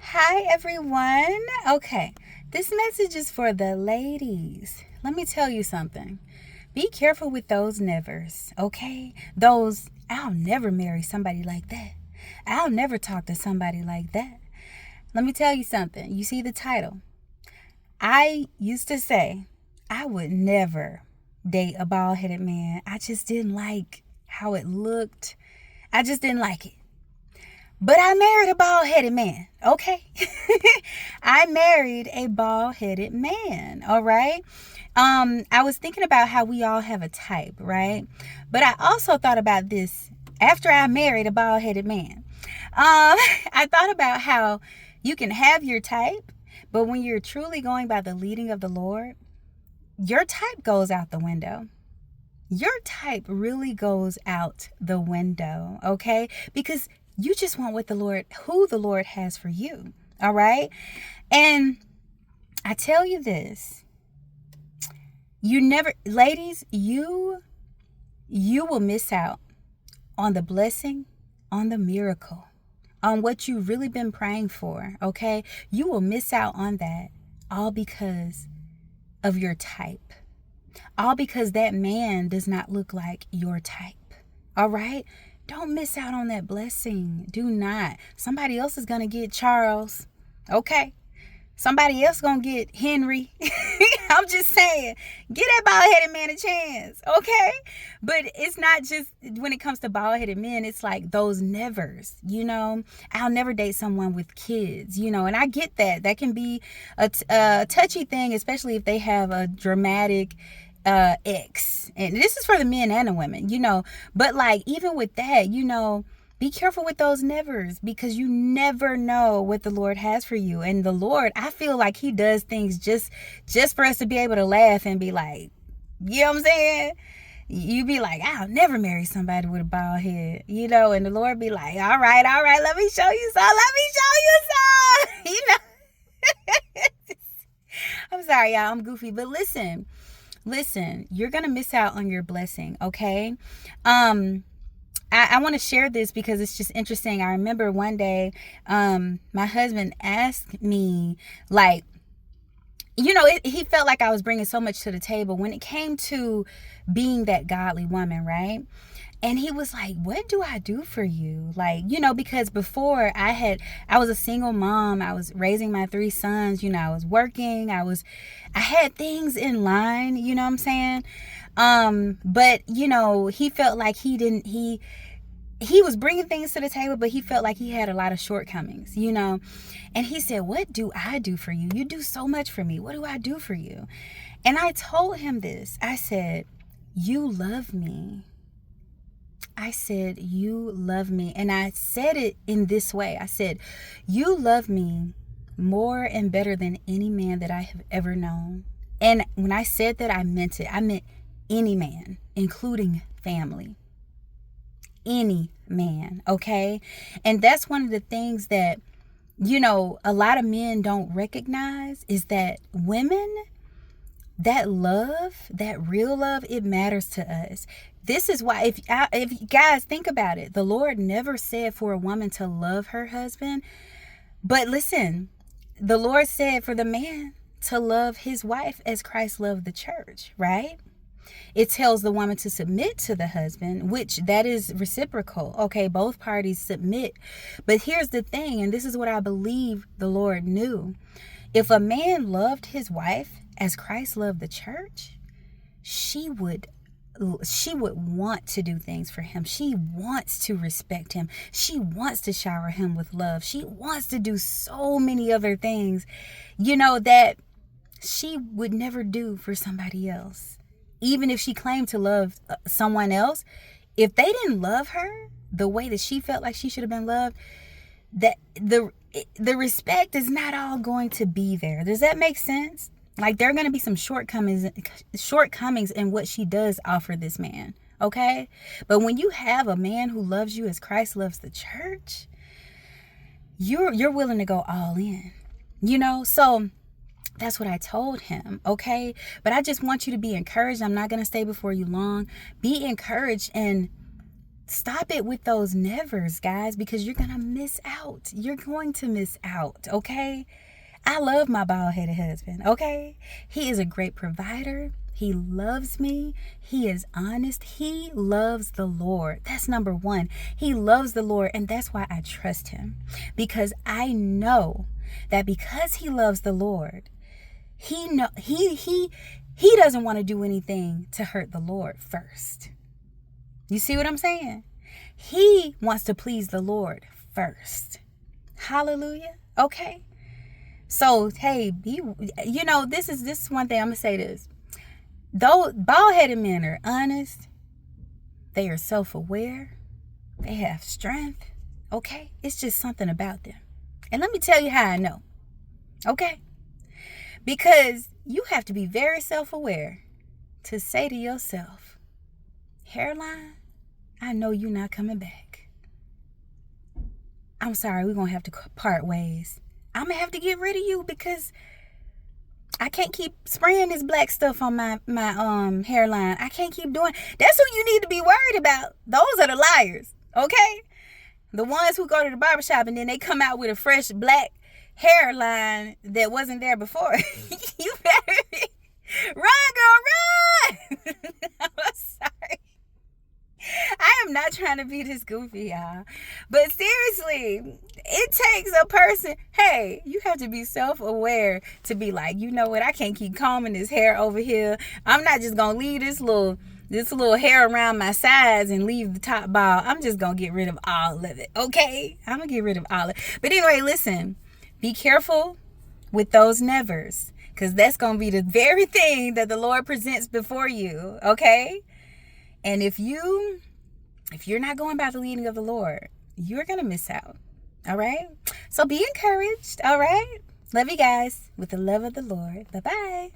Hi, everyone. Okay, this message is for the ladies. Let me tell you something. Be careful with those nevers, okay? Those, I'll never marry somebody like that. I'll never talk to somebody like that. Let me tell you something. You see the title. I used to say I would never date a bald headed man. I just didn't like how it looked. I just didn't like it. But I married a bald headed man, okay? I married a bald headed man, all right? I was thinking about how we all have a type, right? But I also thought about this after I married a bald headed man. I thought about how you can have your type, but when you're truly going by the leading of the Lord, your type goes out the window. Your type really goes out the window, okay? Because you just want who the Lord has for you, all right? And I tell you this, ladies, you will miss out on the blessing, on the miracle, on what you've really been praying for, okay? You will miss out on that all because of your type. All because that man does not look like your type. All right? Don't miss out on that blessing. Do not. Somebody else is going to get Charles. Okay? Somebody else going to get Henry. I'm just saying. Get that bald-headed man a chance. Okay? But it's not just when it comes to bald-headed men. It's like those nevers. I'll never date someone with kids. And I get that. That can be a touchy thing, especially if they have a dramatic ex. And this is for the men and the women, but like even with that, be careful with those nevers, because you never know what the Lord has for you. And the Lord, I feel like he does things just for us to be able to laugh and be like, you know what I'm saying? You be like, I'll never marry somebody with a bald head, and the Lord be like, all right, let me show you some, I'm sorry, y'all, I'm goofy, but listen, you're gonna miss out on your blessing, okay? I want to share this because it's just interesting. I remember one day my husband asked me, like, he felt like I was bringing so much to the table when it came to being that godly woman, right? And he was like, what do I do for you? Like, because before I was a single mom. I was raising my 3 sons. I was working. I had things in line, you know what I'm saying? But, he felt like he was bringing things to the table, but he felt like he had a lot of shortcomings, And he said, what do I do for you? You do so much for me. What do I do for you? And I told him this. I said, you love me. I said, you love me. And I said it in this way. I said, you love me more and better than any man that I have ever known. And when I said that, I meant it. I meant any man, including family. Any man, okay? And that's one of the things that, a lot of men don't recognize, is that women, that love, that real love, it matters to us. This is why, if you guys think about it, the Lord never said for a woman to love her husband. But listen, the Lord said for the man to love his wife as Christ loved the church, right? It tells the woman to submit to the husband, which that is reciprocal. Okay, both parties submit. But here's the thing, and this is what I believe the Lord knew. If a man loved his wife as Christ loved the church, she would want to do things for him. She wants to respect him. She wants to shower him with love. She wants to do so many other things, that she would never do for somebody else. Even if she claimed to love someone else, if they didn't love her the way that she felt like she should have been loved, that the respect is not all going to be there. Does that make sense? Like, there are going to be some shortcomings in what she does offer this man, okay? But when you have a man who loves you as Christ loves the church, you're willing to go all in, So that's what I told him, okay? But I just want you to be encouraged. I'm not going to stay before you long. Be encouraged and Stop it with those nevers, guys, because you're going to miss out. You're going to miss out, okay? I love my bald-headed husband, okay? He is a great provider. He loves me. He is honest. He loves the Lord. That's number one. He loves the Lord, and that's why I trust him. Because I know that because he loves the Lord, he doesn't want to do anything to hurt the Lord first. You see what I'm saying? He wants to please the Lord first. Hallelujah. Okay. So, hey, this is one thing I'm going to say this. Though bald-headed men are honest, they are self-aware, they have strength, okay? It's just something about them. And let me tell you how I know, okay? Because you have to be very self-aware to say to yourself, hairline, I know you're not coming back. I'm sorry, we're going to have to part ways. I'm going to have to get rid of you because I can't keep spraying this black stuff on my hairline. I can't keep doing. That's who you need to be worried about. Those are the liars, okay? The ones who go to the barbershop and then they come out with a fresh black hairline that wasn't there before. You better run, girl, run. I'm sorry. I am not trying to be this goofy, y'all. But seriously, it takes a person. Hey, you have to be self-aware to be like, you know what? I can't keep combing this hair over here. I'm not just going to leave this little hair around my sides and leave the top bald. I'm just going to get rid of all of it. Okay? I'm going to get rid of all of it. But anyway, listen. Be careful with those nevers. Because that's going to be the very thing that the Lord presents before you. Okay? And if you're not going by the leading of the Lord, you're going to miss out. All right? So be encouraged. All right? Love you guys with the love of the Lord. Bye-bye.